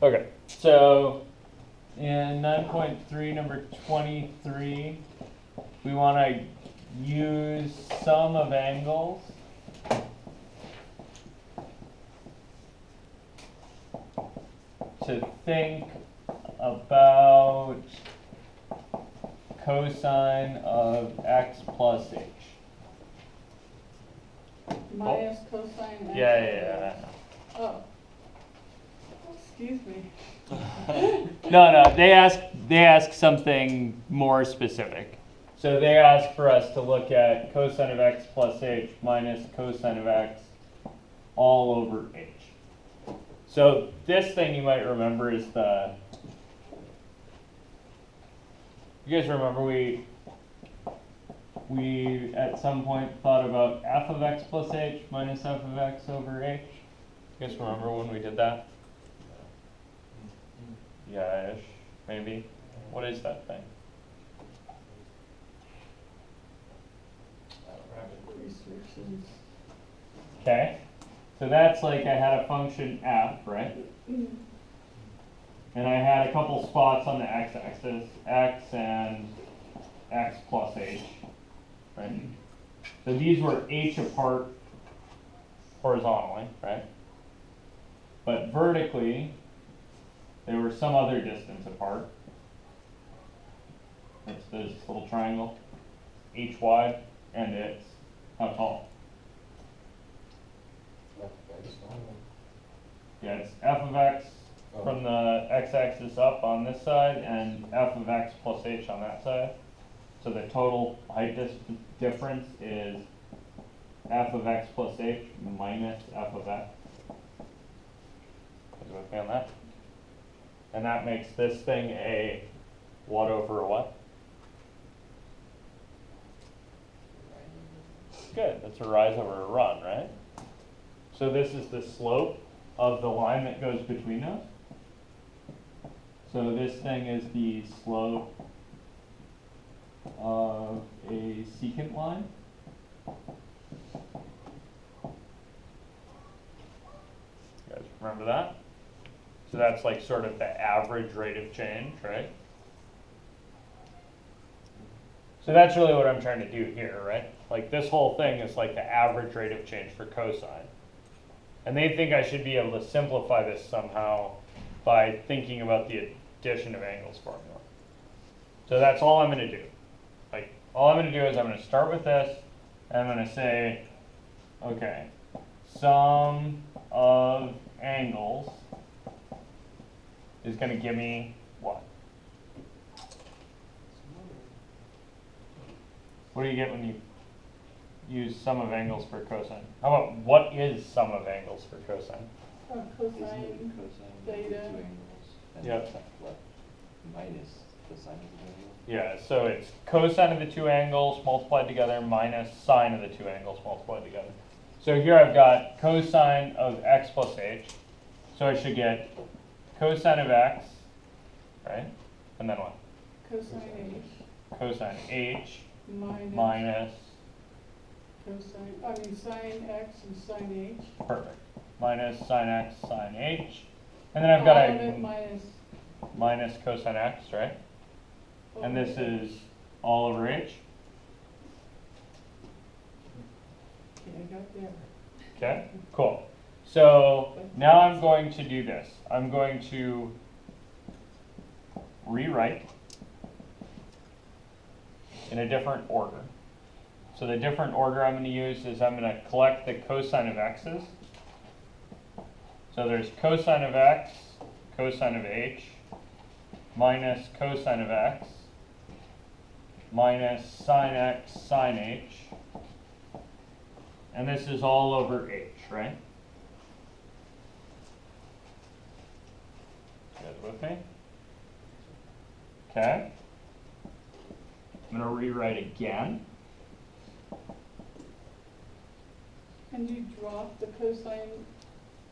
Okay, so in 9.3, number 23, we want to use sum of angles to think about cosine of x plus h. Minus cosine x. Yeah. Oh. Excuse me. No, they ask something more specific. So they ask for us to look at cosine of x plus h minus cosine of x all over h. So this thing you might remember is you guys remember we at some point thought about f of x plus h minus f of x over h? You guys remember when we did that? Yeah-ish, maybe. What is that thing? Restrictions. Okay, so that's like I had a function f, right? And I had a couple spots on the x-axis, x and x plus h, right? So these were h apart horizontally, right? But vertically, they were some other distance apart. It's this little triangle, h wide, and it's how tall? Yeah, it's f of x from the x-axis up on this side and f of x plus h on that side. So the total height difference is f of x plus h minus f of x. Are you with me on that? And that makes this thing a what over a what? Good, that's a rise over a run, right? So this is the slope of the line that goes between those. So this thing is the slope of a secant line. You guys remember that? So that's like sort of the average rate of change, right? So that's really what I'm trying to do here, right? Like this whole thing is like the average rate of change for cosine. And they think I should be able to simplify this somehow by thinking about the addition of angles formula. So that's all I'm going to do. Like all I'm going to do is I'm going to start with this, and I'm going to say, okay, sum of angles is going to give me what? What do you get when you use sum of angles for cosine? How about what is sum of angles for cosine? Cosine, theta. Yep. Minus cosine of the angle. Yeah, so it's cosine of the two angles multiplied together minus sine of the two angles multiplied together. So here I've got cosine of x plus h. So I should get cosine of x, right? And then what? Cosine h. Cosine h Minus. minus, Sine x and sine h. perfect, minus sine x sine h. And then I've got a minus cosine x, right? And this is all over h. Yeah, I got there. Okay, cool. So now I'm going to do this. I'm going to rewrite in a different order. So the different order I'm going to use is I'm going to collect the cosine of x's. So there's cosine of x, cosine of h, minus cosine of x, minus sine x, sine h. And this is all over h, right? You guys with me? Okay. I'm going to rewrite again. And you drop the cosine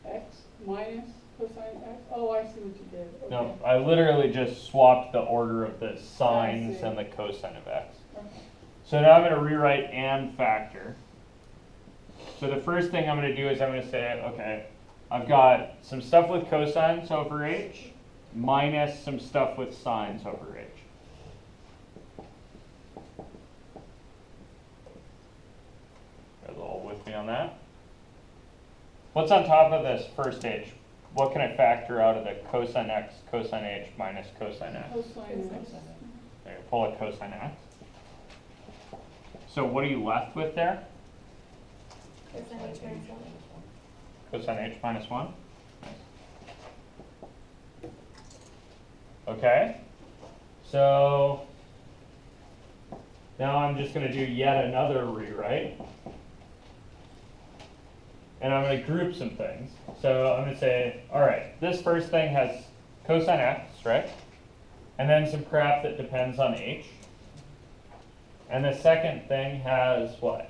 x minus cosine x? Oh, I see what you did. Okay. No, I literally just swapped the order of the sines and the cosine of x. Okay. So now I'm going to rewrite and factor. So the first thing I'm going to do is I'm going to say, okay, I've got some stuff with cosines over h minus some stuff with sines over h. You guys all with me on that? What's on top of this first h? What can I factor out of the cosine x, cosine h minus cosine x? Cosine x. There, pull a cosine x. So what are you left with there? Cosine h minus 1. Cosine h minus 1. Okay. So now I'm just going to do yet another rewrite. And I'm going to group some things. So I'm going to say, all right, this first thing has cosine x, right? And then some crap that depends on h. And the second thing has what?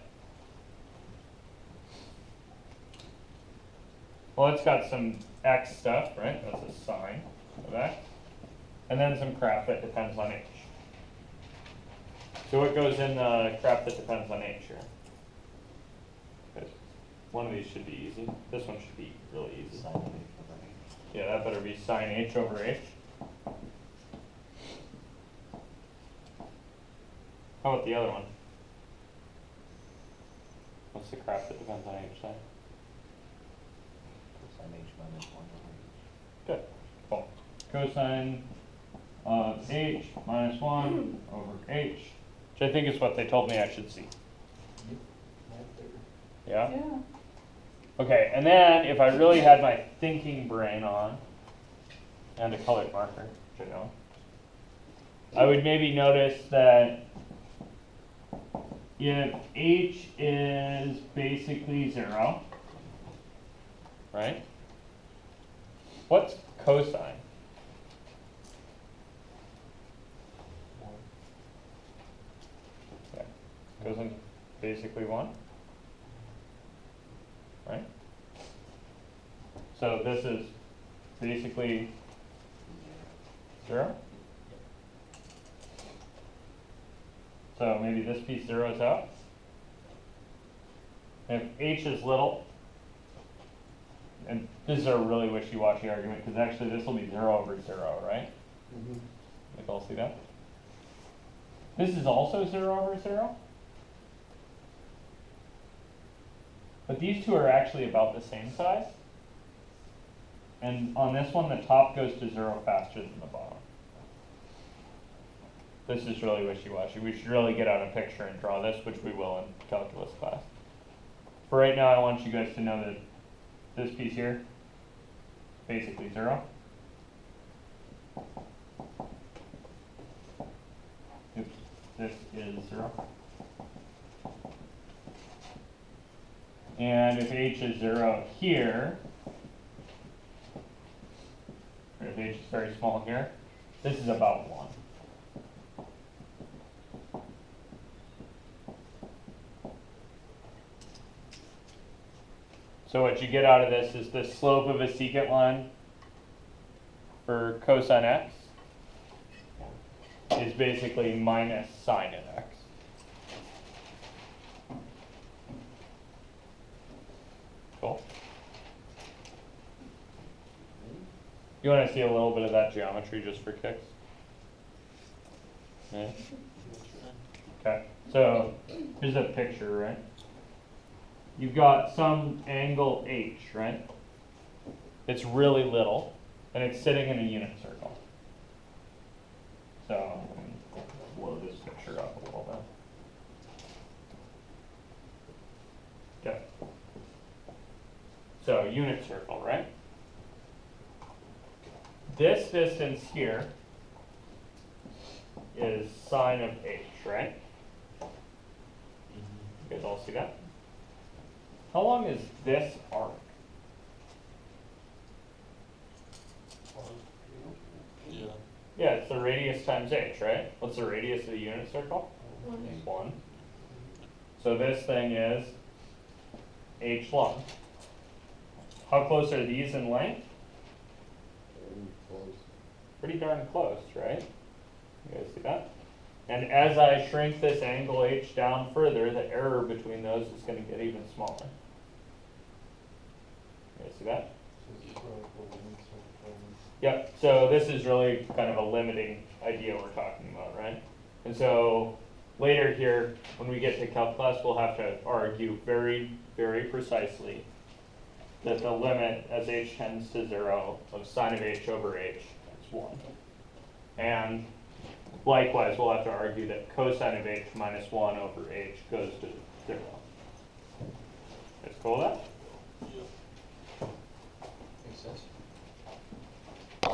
Well, it's got some x stuff, right? That's a sine of x. And then some crap that depends on h. So what goes in the crap that depends on h here? Good. One of these should be easy. This one should be really easy. Sine of h over h. Yeah, that better be sine h over h. How about the other one? What's the crap that depends on h side? Cosine h minus 1 over h. Good. Cool. Cosine of h minus 1 over h, which I think is what they told me I should see. Yeah? Yeah. Okay, and then if I really had my thinking brain on, and a colored marker, which I don't, I would maybe notice that if h is basically 0, right? What's cosine? Yeah, cosine basically 1, right? So this is basically 0. So maybe this piece zeroes out. If h is little, and this is a really wishy-washy argument because actually this will be 0 over 0, right? Mm-hmm. You all see that? This is also 0 over 0. But these two are actually about the same size. And on this one, the top goes to 0 faster than the bottom. This is really wishy-washy. We should really get out a picture and draw this, which we will in calculus class. For right now, I want you guys to know that this piece here is basically 0. Oops, this is 0. And if h is 0 here, or if h is very small here, this is about 1. So what you get out of this is the slope of a secant line for cosine x is basically minus sine of x. Cool. You want to see a little bit of that geometry just for kicks? Yeah. Okay, so here's a picture, right? You've got some angle h, right? It's really little, and it's sitting in a unit circle. So let me blow this picture up a little bit. Okay. So unit circle, right? This distance here is sine of h, right? You guys all see that? How long is this arc? Yeah, it's the radius times h, right? What's the radius of the unit circle? 1. So this thing is h long. How close are these in length? Pretty darn close, right? You guys see that? And as I shrink this angle h down further, the error between those is going to get even smaller. You guys see that? Yep, so this is really kind of a limiting idea we're talking about, right? And so later here, when we get to calculus, we'll have to argue very, very precisely that the limit as h tends to 0 of sine of h over h is 1. And likewise, we'll have to argue that cosine of h minus 1 over h goes to 0. Let's call that.